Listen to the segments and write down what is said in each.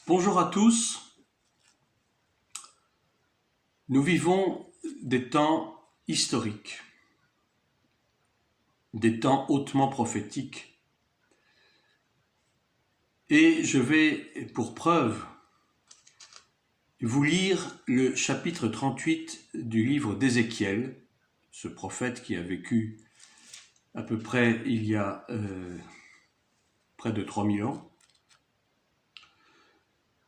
Bonjour à tous. Nous vivons des temps historiques, des temps hautement prophétiques. Et je vais, pour preuve, vous lire le chapitre 38 du livre d'Ézéchiel, ce prophète qui a vécu à peu près il y a près de 3000 ans.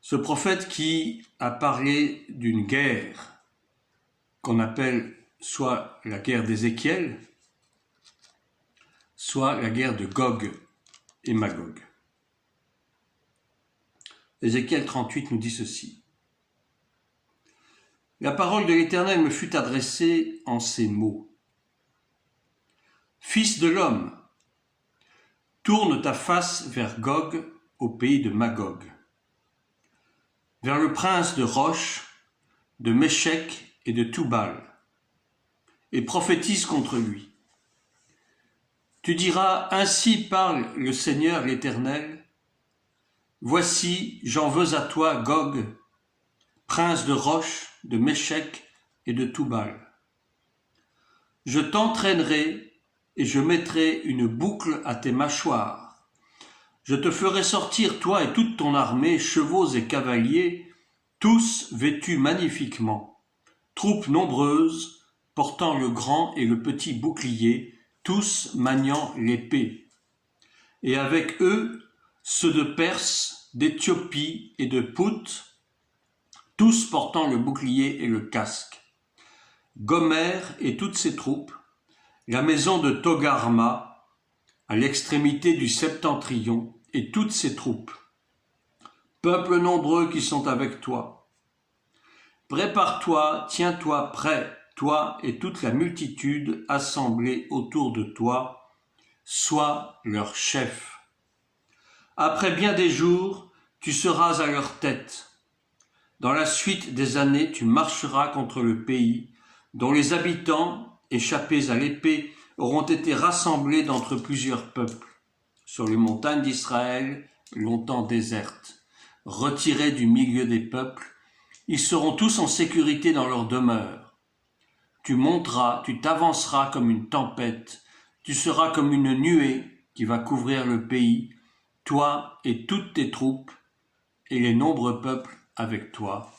Ce prophète qui a parlé d'une guerre qu'on appelle soit la guerre d'Ézéchiel, soit la guerre de Gog et Magog. Ézéchiel 38 nous dit ceci. La parole de l'Éternel me fut adressée en ces mots. Fils de l'homme, tourne ta face vers Gog au pays de Magog, vers le prince de Roche, de Méchec et de Toubal, et prophétise contre lui. Tu diras, ainsi parle le Seigneur l'Éternel, voici, j'en veux à toi, Gog, prince de Roche, de Méchec et de Toubal. Je t'entraînerai et je mettrai une boucle à tes mâchoires. Je te ferai sortir, toi et toute ton armée, chevaux et cavaliers, tous vêtus magnifiquement, troupes nombreuses, portant le grand et le petit bouclier, tous maniant l'épée. Et avec eux, ceux de Perse, d'Éthiopie et de Pout, tous portant le bouclier et le casque. Gomer et toutes ses troupes, la maison de Togarma, à l'extrémité du septentrion, et toutes ses troupes. Peuple nombreux qui sont avec toi. Prépare-toi, tiens-toi prêt, toi et toute la multitude assemblée autour de toi, sois leur chef. Après bien des jours, tu seras à leur tête. Dans la suite des années, tu marcheras contre le pays, dont les habitants, échappés à l'épée, auront été rassemblés d'entre plusieurs peuples, sur les montagnes d'Israël, longtemps désertes. Retirés du milieu des peuples, ils seront tous en sécurité dans leur demeure. Tu monteras, tu t'avanceras comme une tempête, tu seras comme une nuée qui va couvrir le pays, toi et toutes tes troupes, et les nombreux peuples avec toi.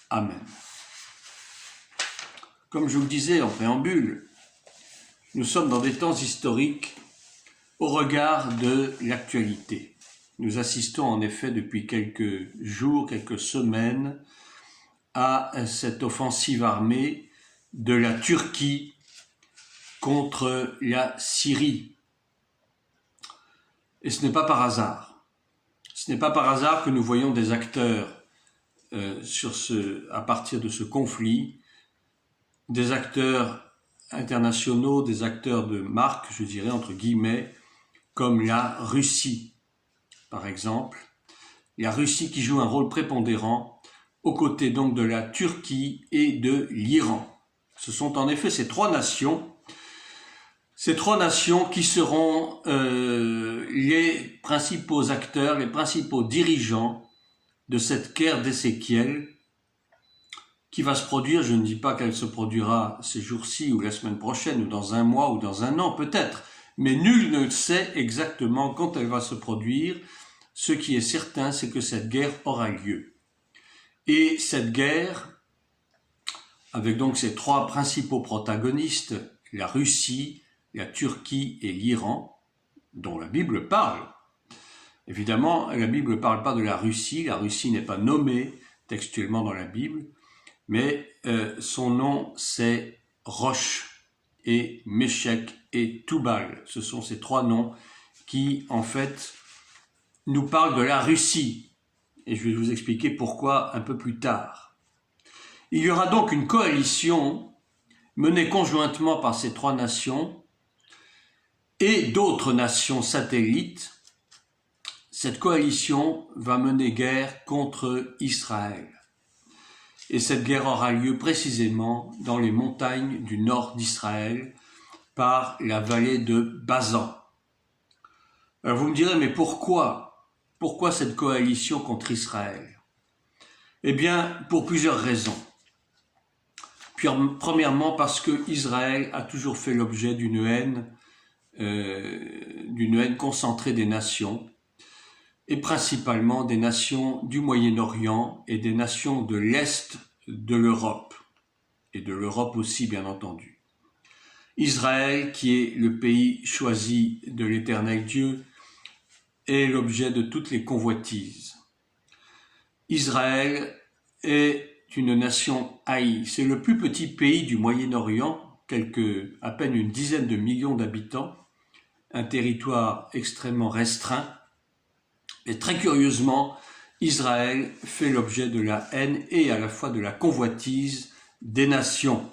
Amen. Comme je vous le disais en préambule, nous sommes dans des temps historiques au regard de l'actualité. Nous assistons en effet depuis quelques jours, quelques semaines, à cette offensive armée de la Turquie contre la Syrie. Et ce n'est pas par hasard. Ce n'est pas par hasard que nous voyons des acteurs à partir de ce conflit, des acteurs internationaux, des acteurs de marque, je dirais entre guillemets, comme la Russie, par exemple. La Russie qui joue un rôle prépondérant aux côtés donc de la Turquie et de l'Iran. Ce sont en effet ces trois nations qui seront les principaux acteurs, les principaux dirigeants de cette guerre d'Ézéchiel qui va se produire. Je ne dis pas qu'elle se produira ces jours-ci ou la semaine prochaine ou dans un mois ou dans un an peut-être, mais nul ne sait exactement quand elle va se produire. Ce qui est certain, c'est que cette guerre aura lieu. Et cette guerre, avec donc ces trois principaux protagonistes, la Russie, la Turquie et l'Iran, dont la Bible parle. Évidemment, la Bible ne parle pas de la Russie n'est pas nommée textuellement dans la Bible, mais son nom c'est Roche et Méchec et Toubal. Ce sont ces trois noms qui, en fait, nous parlent de la Russie. Et je vais vous expliquer pourquoi un peu plus tard. Il y aura donc une coalition menée conjointement par ces trois nations et d'autres nations satellites. Cette coalition va mener guerre contre Israël. Et cette guerre aura lieu précisément dans les montagnes du nord d'Israël, par la vallée de Bazan. Alors vous me direz, mais pourquoi Pourquoi cette coalition contre Israël? Eh bien, pour plusieurs raisons. Premièrement, parce que Israël a toujours fait l'objet d'une haine concentrée des nations, et principalement des nations du Moyen-Orient et des nations de l'Est de l'Europe, et de l'Europe aussi bien entendu. Israël, qui est le pays choisi de l'Éternel Dieu, est l'objet de toutes les convoitises. Israël est une nation haïe. C'est le plus petit pays du Moyen-Orient, à peine une dizaine de millions d'habitants, un territoire extrêmement restreint. Et très curieusement, Israël fait l'objet de la haine et à la fois de la convoitise des nations.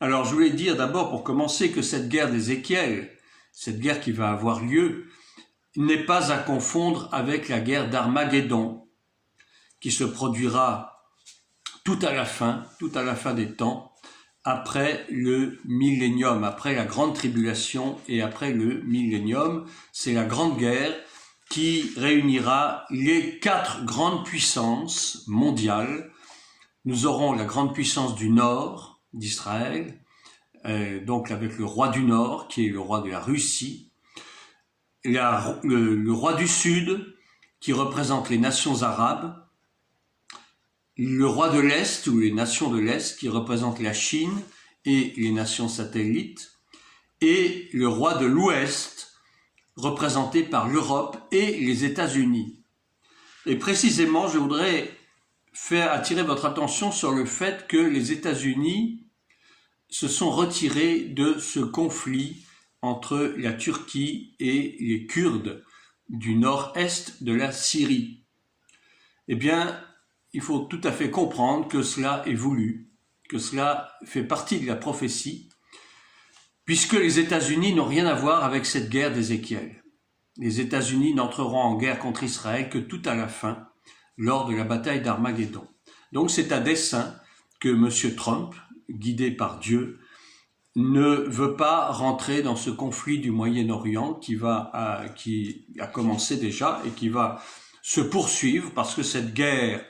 Alors je voulais dire d'abord pour commencer que cette guerre d'Ézéchiel, cette guerre qui va avoir lieu, n'est pas à confondre avec la guerre d'Armageddon, qui se produira tout à la fin des temps, après le millénium, après la grande tribulation et après le millénium. C'est la grande guerre qui réunira les 4 grandes puissances mondiales. Nous aurons la grande puissance du Nord d'Israël, donc avec le roi du Nord, qui est le roi de la Russie, le roi du Sud, qui représente les nations arabes, le roi de l'Est, ou les nations de l'Est, qui représentent la Chine et les nations satellites, et le roi de l'Ouest, représenté par l'Europe et les États-Unis. Et précisément, je voudrais attirer votre attention sur le fait que les États-Unis se sont retirés de ce conflit entre la Turquie et les Kurdes du nord-est de la Syrie. Eh bien, il faut tout à fait comprendre que cela est voulu, que cela fait partie de la prophétie, puisque les États-Unis n'ont rien à voir avec cette guerre d'Ézéchiel. Les États-Unis n'entreront en guerre contre Israël que tout à la fin, lors de la bataille d'Armageddon. Donc c'est à dessein que M. Trump, guidé par Dieu, ne veut pas rentrer dans ce conflit du Moyen-Orient qui a commencé déjà et qui va se poursuivre, parce que cette guerre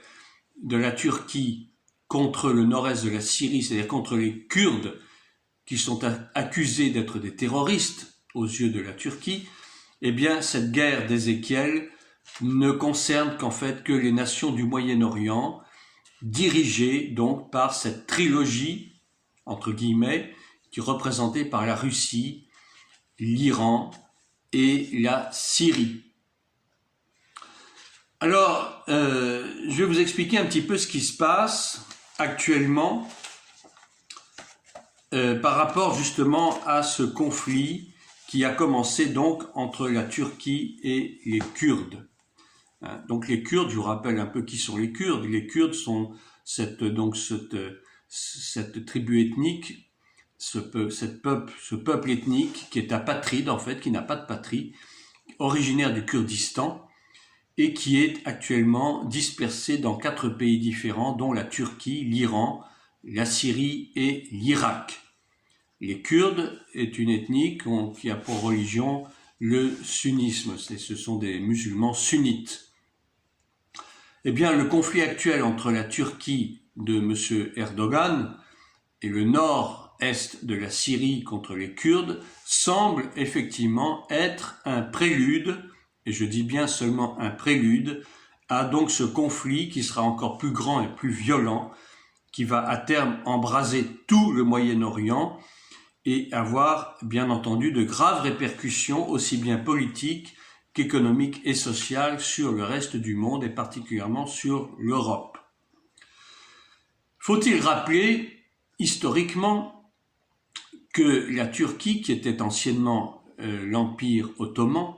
de la Turquie contre le nord-est de la Syrie, c'est-à-dire contre les Kurdes qui sont accusés d'être des terroristes aux yeux de la Turquie, eh bien cette guerre d'Ézéchiel ne concerne qu'en fait que les nations du Moyen-Orient, dirigées donc par cette trilogie, entre guillemets, qui est représentée par la Russie, l'Iran et la Syrie. Alors, je vais vous expliquer un petit peu ce qui se passe actuellement par rapport justement à ce conflit qui a commencé donc entre la Turquie et les Kurdes. Donc les Kurdes, je vous rappelle un peu qui sont les Kurdes. Les Kurdes sont cette tribu ethnique, ce peuple ethnique qui est apatride en fait, qui n'a pas de patrie, originaire du Kurdistan, et qui est actuellement dispersé dans 4 pays différents, dont la Turquie, l'Iran, la Syrie et l'Irak. Les Kurdes est une ethnie qui a pour religion le sunnisme, ce sont des musulmans sunnites. Eh bien, le conflit actuel entre la Turquie de M. Erdogan et le nord-est de la Syrie contre les Kurdes semble effectivement être un prélude, et je dis bien seulement un prélude, à donc ce conflit qui sera encore plus grand et plus violent, qui va à terme embraser tout le Moyen-Orient et avoir bien entendu de graves répercussions aussi bien politiques qu'économiques et sociales sur le reste du monde et particulièrement sur l'Europe. Faut-il rappeler historiquement que la Turquie, qui était anciennement l'Empire ottoman,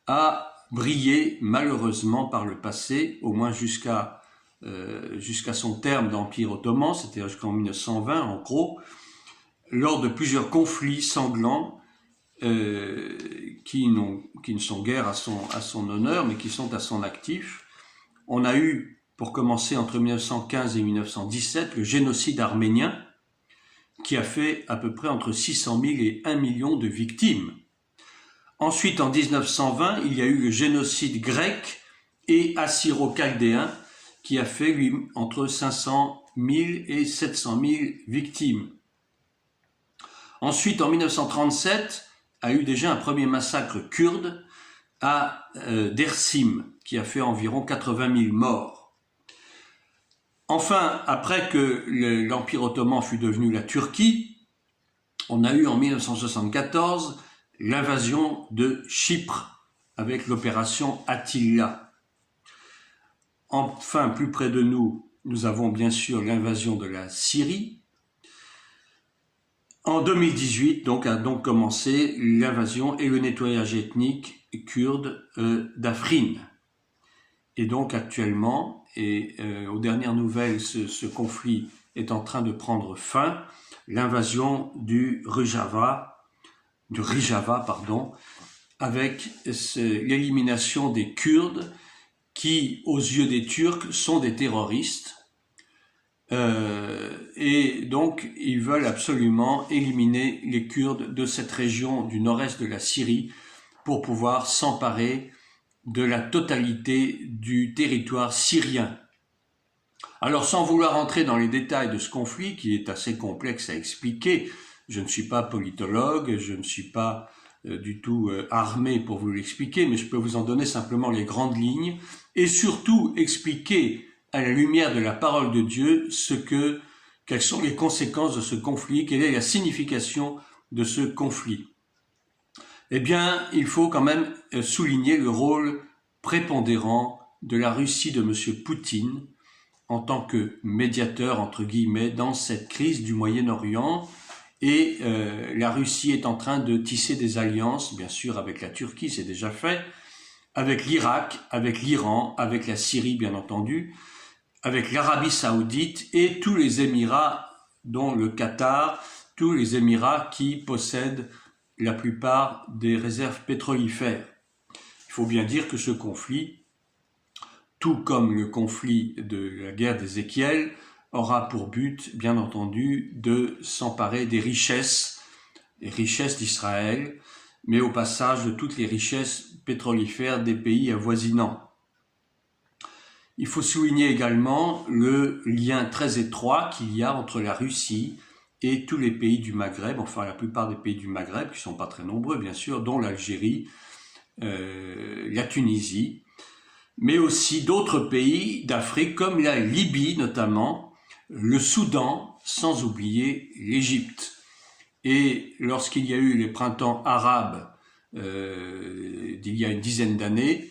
a brillé malheureusement par le passé, au moins jusqu'à son terme d'Empire ottoman, c'est-à-dire jusqu'en 1920 en gros, lors de plusieurs conflits sanglants qui ne sont guère à son honneur, mais qui sont à son actif. On a eu, pour commencer, entre 1915 et 1917, le génocide arménien, qui a fait à peu près entre 600 000 et 1 million de victimes. Ensuite, en 1920, il y a eu le génocide grec et assyro-chaldéen qui a fait entre 500 000 et 700 000 victimes. Ensuite, en 1937, a eu déjà un premier massacre kurde à Dersim, qui a fait environ 80 000 morts. Enfin, après que l'Empire ottoman fut devenu la Turquie, on a eu en 1974 l'invasion de Chypre avec l'opération Attila. Enfin, plus près de nous, nous avons bien sûr l'invasion de la Syrie. En 2018, a donc commencé l'invasion et le nettoyage ethnique kurde d'Afrin. Et donc actuellement, aux dernières nouvelles, ce conflit est en train de prendre fin. L'invasion du Rojava, avec l'élimination des Kurdes qui, aux yeux des Turcs, sont des terroristes. Et donc, ils veulent absolument éliminer les Kurdes de cette région du nord-est de la Syrie pour pouvoir s'emparer de la totalité du territoire syrien. Alors, sans vouloir entrer dans les détails de ce conflit, qui est assez complexe à expliquer, je ne suis pas politologue, je ne suis pas du tout armé pour vous l'expliquer, mais je peux vous en donner simplement les grandes lignes, et surtout expliquer à la lumière de la parole de Dieu quelles sont les conséquences de ce conflit, quelle est la signification de ce conflit. Eh bien, il faut quand même souligner le rôle prépondérant de la Russie de M. Poutine en tant que médiateur, entre guillemets, dans cette crise du Moyen-Orient. Et la Russie est en train de tisser des alliances, bien sûr avec la Turquie, c'est déjà fait, avec l'Irak, avec l'Iran, avec la Syrie, bien entendu, avec l'Arabie Saoudite et tous les Émirats, dont le Qatar, tous les Émirats qui possèdent la plupart des réserves pétrolifères. Il faut bien dire que ce conflit, tout comme le conflit de la guerre d'Ézéchiel, aura pour but, bien entendu, de s'emparer des richesses d'Israël, mais au passage de toutes les richesses pétrolifères des pays avoisinants. Il faut souligner également le lien très étroit qu'il y a entre la Russie et tous les pays du Maghreb, enfin la plupart des pays du Maghreb, qui ne sont pas très nombreux bien sûr, dont l'Algérie, la Tunisie, mais aussi d'autres pays d'Afrique comme la Libye notamment, le Soudan, sans oublier l'Égypte. Et lorsqu'il y a eu les printemps arabes d'il y a une dizaine d'années,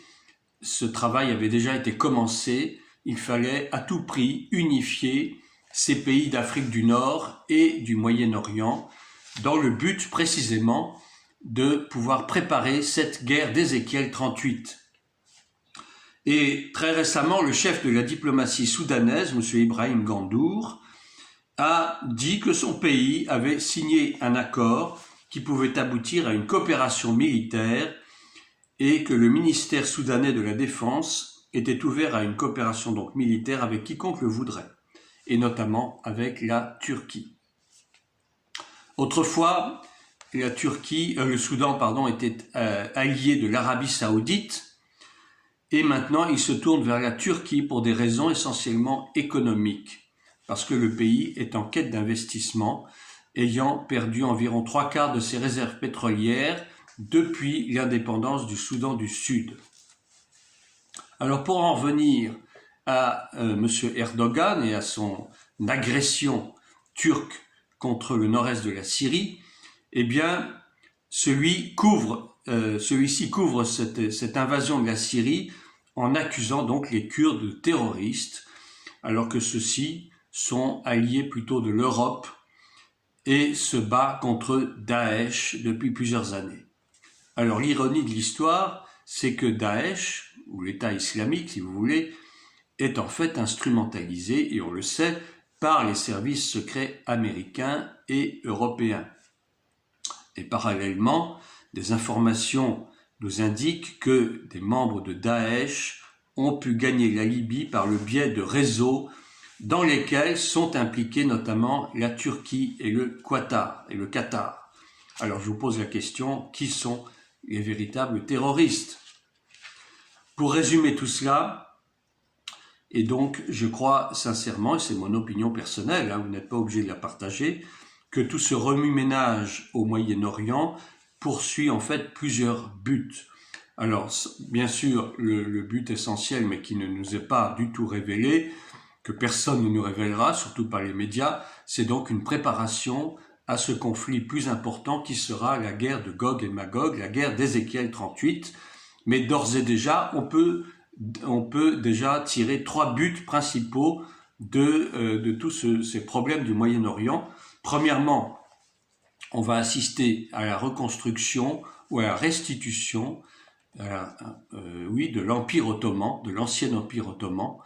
ce travail avait déjà été commencé. Il fallait à tout prix unifier ces pays d'Afrique du Nord et du Moyen-Orient dans le but précisément de pouvoir préparer cette guerre d'Ézéchiel 38. Et très récemment, le chef de la diplomatie soudanaise, M. Ibrahim Gandour, a dit que son pays avait signé un accord qui pouvait aboutir à une coopération militaire et que le ministère soudanais de la Défense était ouvert à une coopération donc militaire avec quiconque le voudrait, et notamment avec la Turquie. Autrefois, le Soudan était allié de l'Arabie Saoudite, et maintenant il se tourne vers la Turquie pour des raisons essentiellement économiques, parce que le pays est en quête d'investissement, ayant perdu environ 3/4 de ses réserves pétrolières depuis l'indépendance du Soudan du Sud. Alors pour en revenir à M. Erdogan et à son agression turque contre le nord-est de la Syrie, eh bien celui-ci couvre cette invasion de la Syrie en accusant donc les Kurdes de terroristes, alors que ceux-ci sont alliés plutôt de l'Europe et se battent contre Daesh depuis plusieurs années. Alors l'ironie de l'histoire, c'est que Daesh, ou l'État islamique si vous voulez, est en fait instrumentalisé, et on le sait, par les services secrets américains et européens. Et parallèlement, des informations nous indiquent que des membres de Daesh ont pu gagner la Libye par le biais de réseaux dans lesquels sont impliqués notamment la Turquie et le Qatar. Alors je vous pose la question, qui sont les véritables terroristes. Pour résumer tout cela, et donc je crois sincèrement, et c'est mon opinion personnelle, vous n'êtes pas obligé de la partager, que tout ce remue-ménage au Moyen-Orient poursuit en fait plusieurs buts. Alors, bien sûr, le but essentiel, mais qui ne nous est pas du tout révélé, que personne ne nous révélera, surtout par les médias, c'est donc une préparation à ce conflit plus important qui sera la guerre de Gog et Magog, la guerre d'Ézéchiel 38. Mais d'ores et déjà, on peut déjà tirer 3 buts principaux de tous ces problèmes du Moyen-Orient. Premièrement, on va assister à la reconstruction ou à la restitution de l'Empire ottoman, de l'ancien Empire ottoman,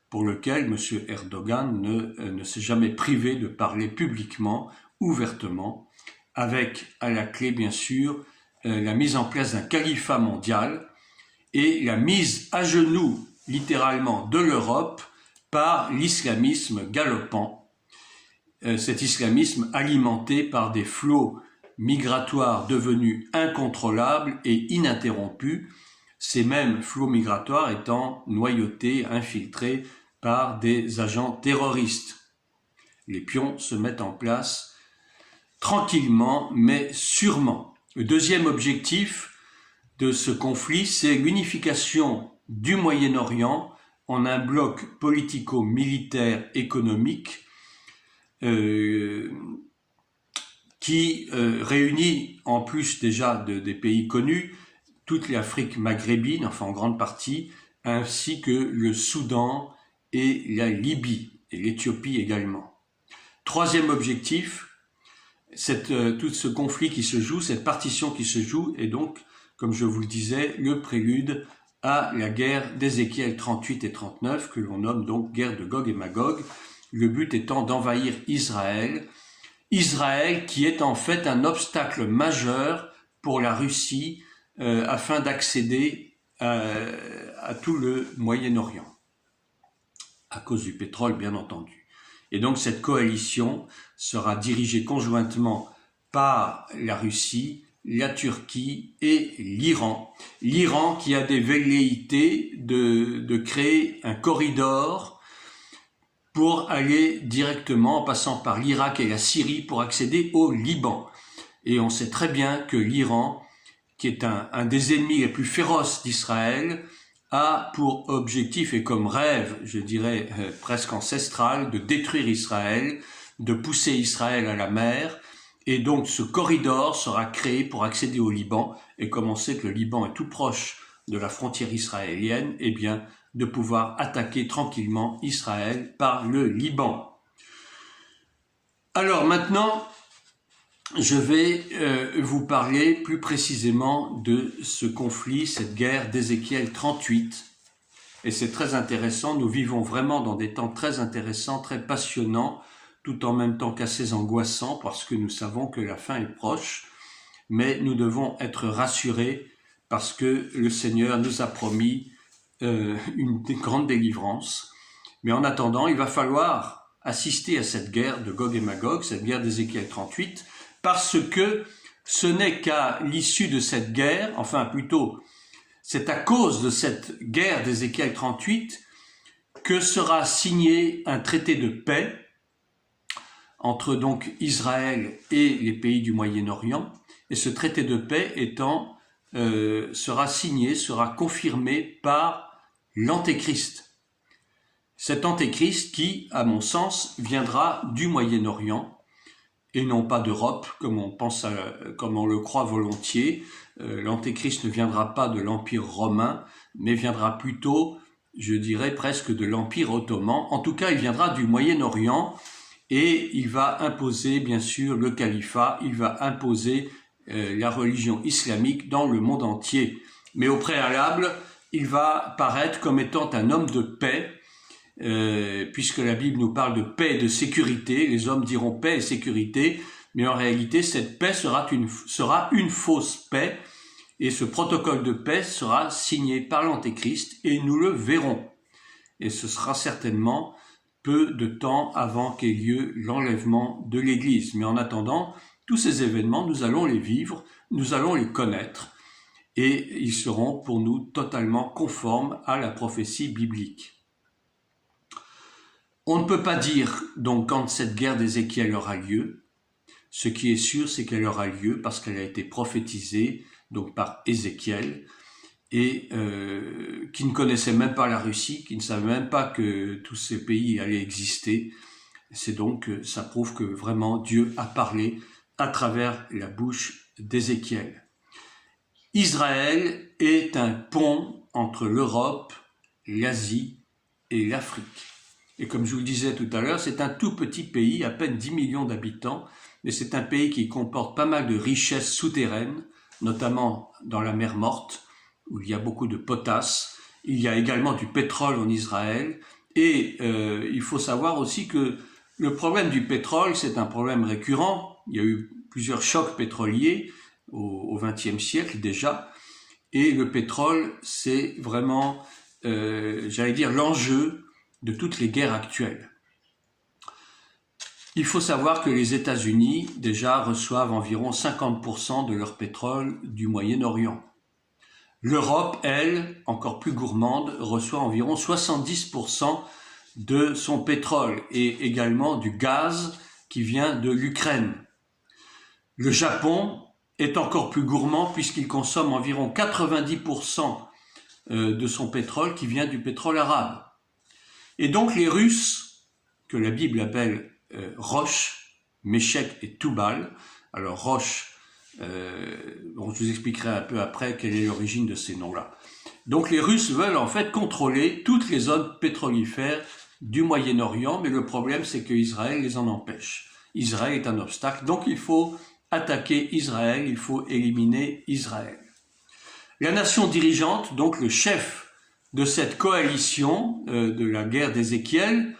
pour lequel M. Erdogan ne s'est jamais privé de parler publiquement, ouvertement, avec à la clé bien sûr la mise en place d'un califat mondial et la mise à genoux littéralement de l'Europe par l'islamisme galopant. Cet islamisme alimenté par des flots migratoires devenus incontrôlables et ininterrompus, ces mêmes flots migratoires étant noyautés, infiltrés par des agents terroristes. Les pions se mettent en place tranquillement mais sûrement. Le deuxième objectif de ce conflit, c'est l'unification du Moyen-Orient en un bloc politico-militaire économique qui réunit, en plus déjà des pays connus, toute l'Afrique maghrébine, enfin en grande partie, ainsi que le Soudan et la Libye, et l'Éthiopie également. Troisième objectif, tout ce conflit qui se joue, cette partition qui se joue, est donc, comme je vous le disais, le prélude à la guerre d'Ézéchiel 38 et 39, que l'on nomme donc guerre de Gog et Magog, le but étant d'envahir Israël, Israël qui est en fait un obstacle majeur pour la Russie afin d'accéder à tout le Moyen-Orient, à cause du pétrole bien entendu. Et donc cette coalition sera dirigée conjointement par la Russie, la Turquie et l'Iran. L'Iran qui a des velléités de créer un corridor pour aller directement, en passant par l'Irak et la Syrie, pour accéder au Liban. Et on sait très bien que l'Iran, qui est un des ennemis les plus féroces d'Israël, a pour objectif et comme rêve, je dirais presque ancestral, de détruire Israël, de pousser Israël à la mer, et donc ce corridor sera créé pour accéder au Liban, et comme on sait que le Liban est tout proche de la frontière israélienne, eh bien, de pouvoir attaquer tranquillement Israël par le Liban. Alors maintenant, je vais vous parler plus précisément de ce conflit, cette guerre d'Ézéchiel 38. Et c'est très intéressant, nous vivons vraiment dans des temps très intéressants, très passionnants, tout en même temps qu'assez angoissants, parce que nous savons que la fin est proche, mais nous devons être rassurés parce que le Seigneur nous a promis une grande délivrance. Mais en attendant, il va falloir assister à cette guerre de Gog et Magog, cette guerre d'Ézéchiel 38, parce que ce n'est qu'à l'issue de cette guerre, enfin plutôt, c'est à cause de cette guerre d'Ézéchiel 38 que sera signé un traité de paix entre donc Israël et les pays du Moyen-Orient, et ce traité de paix sera signé, sera confirmé par l'Antéchrist. Cet Antéchrist qui, à mon sens, viendra du Moyen-Orient et non pas d'Europe, comme on le croit volontiers. L'Antéchrist ne viendra pas de l'Empire romain, mais viendra plutôt, je dirais presque de l'Empire ottoman. En tout cas, il viendra du Moyen-Orient et il va imposer bien sûr le califat, il va imposer la religion islamique dans le monde entier. Mais au préalable, il va paraître comme étant un homme de paix, puisque la Bible nous parle de paix et de sécurité. Les hommes diront paix et sécurité, mais en réalité, cette paix sera une fausse paix, et ce protocole de paix sera signé par l'Antéchrist, et nous le verrons. Et ce sera certainement peu de temps avant qu'ait lieu l'enlèvement de l'Église. Mais en attendant, tous ces événements, nous allons les vivre, nous allons les connaître. et ils seront pour nous totalement conformes à la prophétie biblique. On ne peut pas dire donc quand cette guerre d'Ézéchiel aura lieu. Ce qui est sûr, c'est qu'elle aura lieu parce qu'elle a été prophétisée donc par Ézéchiel, et qui ne connaissait même pas la Russie, qui ne savait même pas que tous ces pays allaient exister. C'est donc, ça prouve que vraiment Dieu a parlé à travers la bouche d'Ézéchiel. Israël est un pont entre l'Europe, l'Asie et l'Afrique. Et comme je vous le disais tout à l'heure, c'est un tout petit pays, à peine 10 millions d'habitants, mais c'est un pays qui comporte pas mal de richesses souterraines, notamment dans la mer Morte, où il y a beaucoup de potasse. Il y a également du pétrole en Israël. Et il faut savoir aussi que le problème du pétrole, c'est un problème récurrent. Il y a eu plusieurs chocs pétroliers au XXe siècle déjà. Et le pétrole, c'est vraiment, j'allais dire, l'enjeu de toutes les guerres actuelles. Il faut savoir que les États-Unis, déjà, reçoivent environ 50% de leur pétrole du Moyen-Orient. L'Europe, elle, encore plus gourmande, reçoit environ 70% de son pétrole et également du gaz qui vient de l'Ukraine. Le Japon est encore plus gourmand puisqu'il consomme environ 90% de son pétrole qui vient du pétrole arabe. Et donc les Russes, que la Bible appelle Rosh, Méchec et Toubal, alors Rosh, bon, je vous expliquerai un peu après quelle est l'origine de ces noms-là. Donc les Russes veulent en fait contrôler toutes les zones pétrolifères du Moyen-Orient, mais le problème c'est que Israël les en empêche. Israël est un obstacle, donc il faut attaquer Israël, il faut éliminer Israël. La nation dirigeante, donc le chef de cette coalition de la guerre d'Ézéchiel,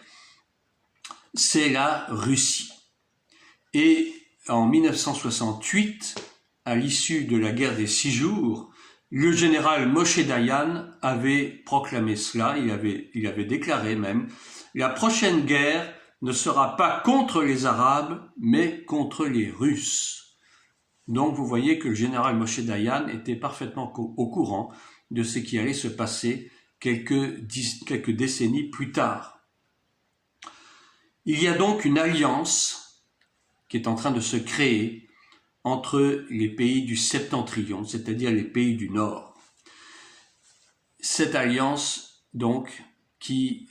c'est la Russie. Et en 1968, à l'issue de la guerre des 6 jours, le général Moshe Dayan avait proclamé cela, il avait déclaré même, la prochaine guerre ne sera pas contre les Arabes, mais contre les Russes. Donc vous voyez que le général Moshe Dayan était parfaitement au courant de ce qui allait se passer quelques décennies plus tard. Il y a donc une alliance qui est en train de se créer entre les pays du septentrion, c'est-à-dire les pays du Nord. Cette alliance, donc, qui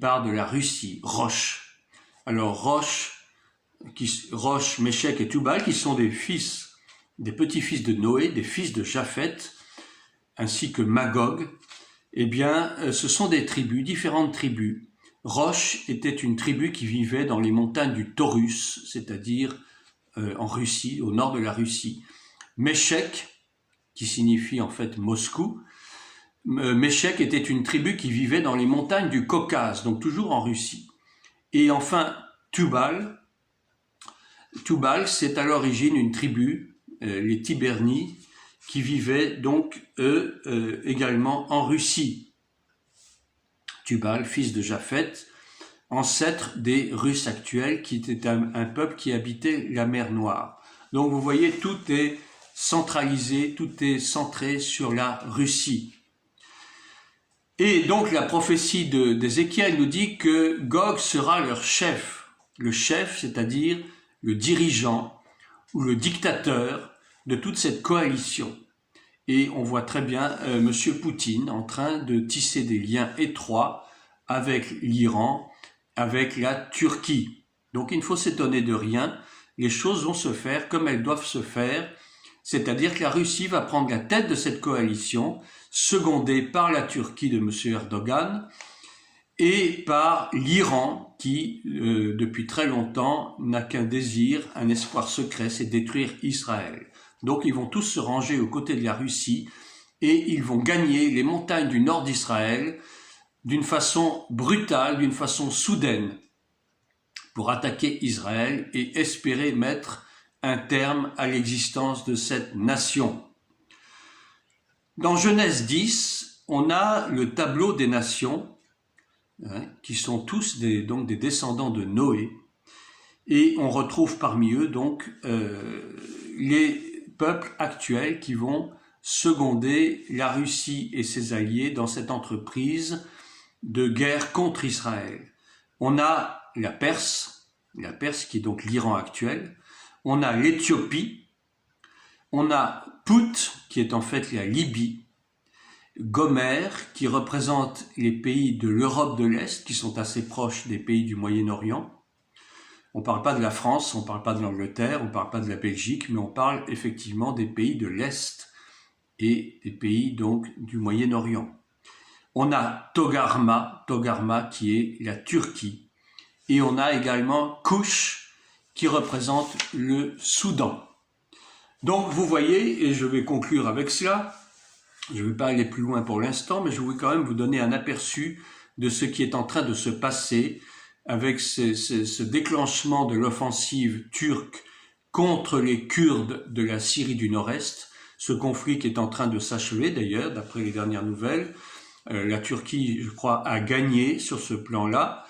part de la Russie, Rosh. Alors Rosh, Méchec et Toubal, qui sont des petits-fils de Noé, des fils de Japheth, ainsi que Magog, eh bien, ce sont des tribus, différentes tribus. Rosh était une tribu qui vivait dans les montagnes du Taurus, c'est-à-dire en Russie, au nord de la Russie. Méchec, qui signifie en fait Moscou, Méchec était une tribu qui vivait dans les montagnes du Caucase, donc toujours en Russie. Et enfin, Toubal, c'est à l'origine une tribu, les Tiberni, qui vivaient donc eux également en Russie. Tubal, fils de Japheth, ancêtre des Russes actuels, qui était un peuple qui habitait la mer Noire. Donc vous voyez, tout est centralisé, tout est centré sur la Russie. Et donc la prophétie d'Ézéchiel nous dit que Gog sera leur chef. Le chef, c'est-à-dire le dirigeant ou le dictateur de toute cette coalition. Et on voit très bien M. Poutine en train de tisser des liens étroits avec l'Iran, avec la Turquie. Donc il ne faut s'étonner de rien, les choses vont se faire comme elles doivent se faire, c'est-à-dire que la Russie va prendre la tête de cette coalition, secondée par la Turquie de M. Erdogan, et par l'Iran qui, depuis très longtemps, n'a qu'un désir, un espoir secret, c'est détruire Israël. Donc ils vont tous se ranger aux côtés de la Russie et ils vont gagner les montagnes du nord d'Israël d'une façon brutale, d'une façon soudaine, pour attaquer Israël et espérer mettre un terme à l'existence de cette nation. Dans Genèse 10, on a le tableau des nations, qui sont tous donc des descendants de Noé, et on retrouve parmi eux donc les peuples actuels qui vont seconder la Russie et ses alliés dans cette entreprise de guerre contre Israël. On a la Perse qui est donc l'Iran actuel, on a l'Éthiopie, on a Put qui est en fait la Libye, Gomer qui représente les pays de l'Europe de l'Est qui sont assez proches des pays du Moyen-Orient. On ne parle pas de la France, on ne parle pas de l'Angleterre, on ne parle pas de la Belgique, mais on parle effectivement des pays de l'Est et des pays donc du Moyen-Orient. On a Togarma qui est la Turquie, et on a également Kush qui représente le Soudan. Donc vous voyez, et je vais conclure avec cela, je ne vais pas aller plus loin pour l'instant, mais je voulais quand même vous donner un aperçu de ce qui est en train de se passer avec ce déclenchement de l'offensive turque contre les Kurdes de la Syrie du Nord-Est, ce conflit qui est en train de s'achever d'ailleurs, d'après les dernières nouvelles. La Turquie, je crois, a gagné sur ce plan-là.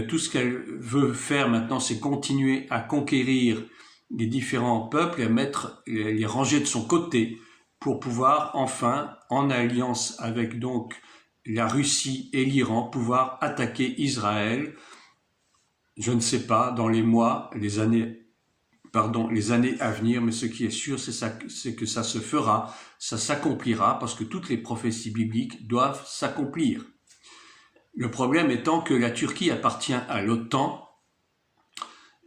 Tout ce qu'elle veut faire maintenant, c'est continuer à conquérir les différents peuples et à les ranger de son côté pour pouvoir enfin, en alliance avec donc la Russie et l'Iran, pouvoir attaquer Israël. Je ne sais pas, dans les mois, les années à venir, mais ce qui est sûr, c'est que ça se fera, ça s'accomplira, parce que toutes les prophéties bibliques doivent s'accomplir. Le problème étant que la Turquie appartient à l'OTAN,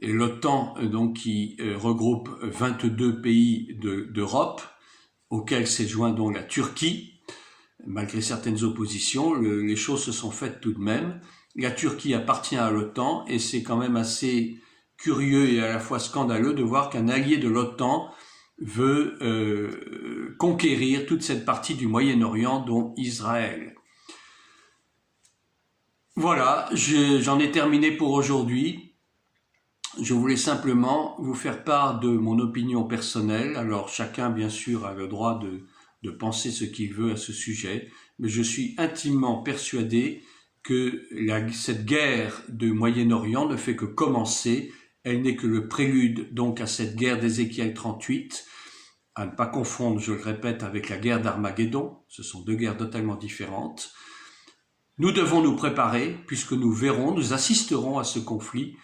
et l'OTAN donc qui regroupe 22 pays d'Europe, auxquels s'est joint donc la Turquie. Malgré certaines oppositions, les choses se sont faites tout de même. La Turquie appartient à l'OTAN, et c'est quand même assez curieux et à la fois scandaleux de voir qu'un allié de l'OTAN veut conquérir toute cette partie du Moyen-Orient, dont Israël. Voilà, j'en ai terminé pour aujourd'hui. Je voulais simplement vous faire part de mon opinion personnelle. Alors chacun, bien sûr, a le droit de penser ce qu'il veut à ce sujet, mais je suis intimement persuadé que cette guerre du Moyen-Orient ne fait que commencer. Elle n'est que le prélude donc à cette guerre d'Ézéchiel 38, à ne pas confondre, je le répète, avec la guerre d'Armageddon. Ce sont deux guerres totalement différentes. Nous devons nous préparer, puisque nous assisterons à ce conflit.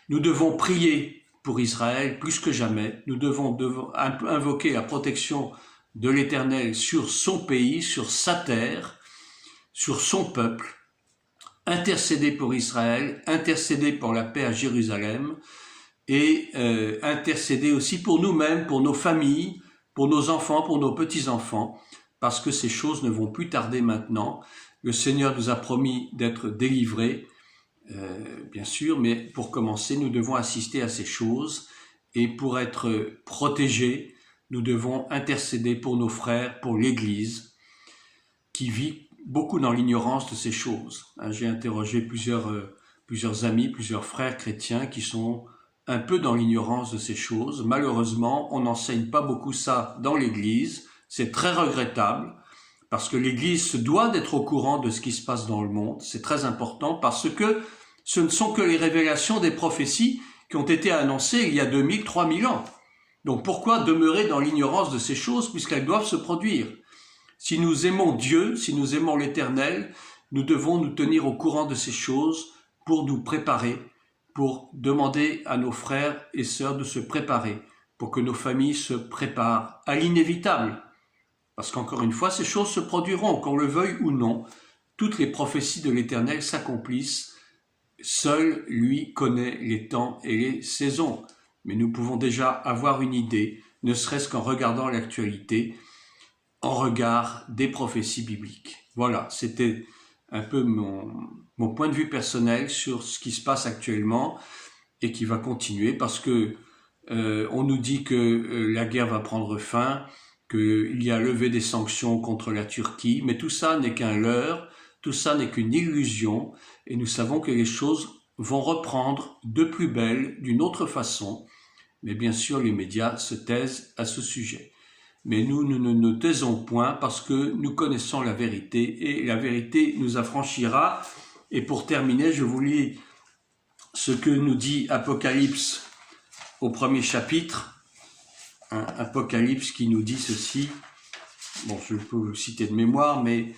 Nous devons prier pour Israël plus que jamais. Nous devons invoquer la protection de l'Éternel sur son pays, sur sa terre, sur son peuple, intercéder pour Israël, intercéder pour la paix à Jérusalem, et intercéder aussi pour nous-mêmes, pour nos familles, pour nos enfants, pour nos petits-enfants, parce que ces choses ne vont plus tarder maintenant. Le Seigneur nous a promis d'être délivrés, bien sûr, mais pour commencer, nous devons assister à ces choses, et pour être protégés, nous devons intercéder pour nos frères, pour l'Église, qui vit beaucoup dans l'ignorance de ces choses. J'ai interrogé plusieurs amis, plusieurs frères chrétiens qui sont un peu dans l'ignorance de ces choses. Malheureusement, on n'enseigne pas beaucoup ça dans l'Église. C'est très regrettable, parce que l'Église se doit d'être au courant de ce qui se passe dans le monde. C'est très important, parce que ce ne sont que les révélations des prophéties qui ont été annoncées il y a 2000, 3000 ans. Donc pourquoi demeurer dans l'ignorance de ces choses, puisqu'elles doivent se produire? Si nous aimons Dieu, si nous aimons l'Éternel, nous devons nous tenir au courant de ces choses pour nous préparer, pour demander à nos frères et sœurs de se préparer, pour que nos familles se préparent à l'inévitable. Parce qu'encore une fois, ces choses se produiront, qu'on le veuille ou non. Toutes les prophéties de l'Éternel s'accomplissent. Seul, lui, connaît les temps et les saisons. Mais nous pouvons déjà avoir une idée, ne serait-ce qu'en regardant l'actualité, en regard des prophéties bibliques. Voilà, c'était un peu mon point de vue personnel sur ce qui se passe actuellement et qui va continuer, parce que on nous dit que la guerre va prendre fin, qu'il y a levé des sanctions contre la Turquie, mais tout ça n'est qu'un leurre, tout ça n'est qu'une illusion, et nous savons que les choses vont reprendre de plus belle, d'une autre façon, mais bien sûr les médias se taisent à ce sujet. Mais nous ne nous taisons point parce que nous connaissons la vérité et la vérité nous affranchira. Et pour terminer, je vous lis ce que nous dit Apocalypse au premier chapitre. Apocalypse qui nous dit ceci. bon, je peux vous citer de mémoire, mais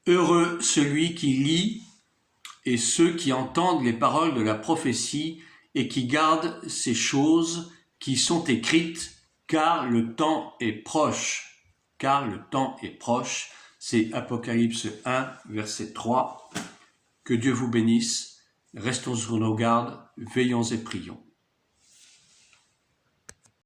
heureux celui qui lit et ceux qui entendent les paroles de la prophétie et qui gardent ces choses qui sont écrites, car le temps est proche. Car le temps est proche. C'est Apocalypse 1, verset 3. Que Dieu vous bénisse. Restons sur nos gardes, veillons et prions.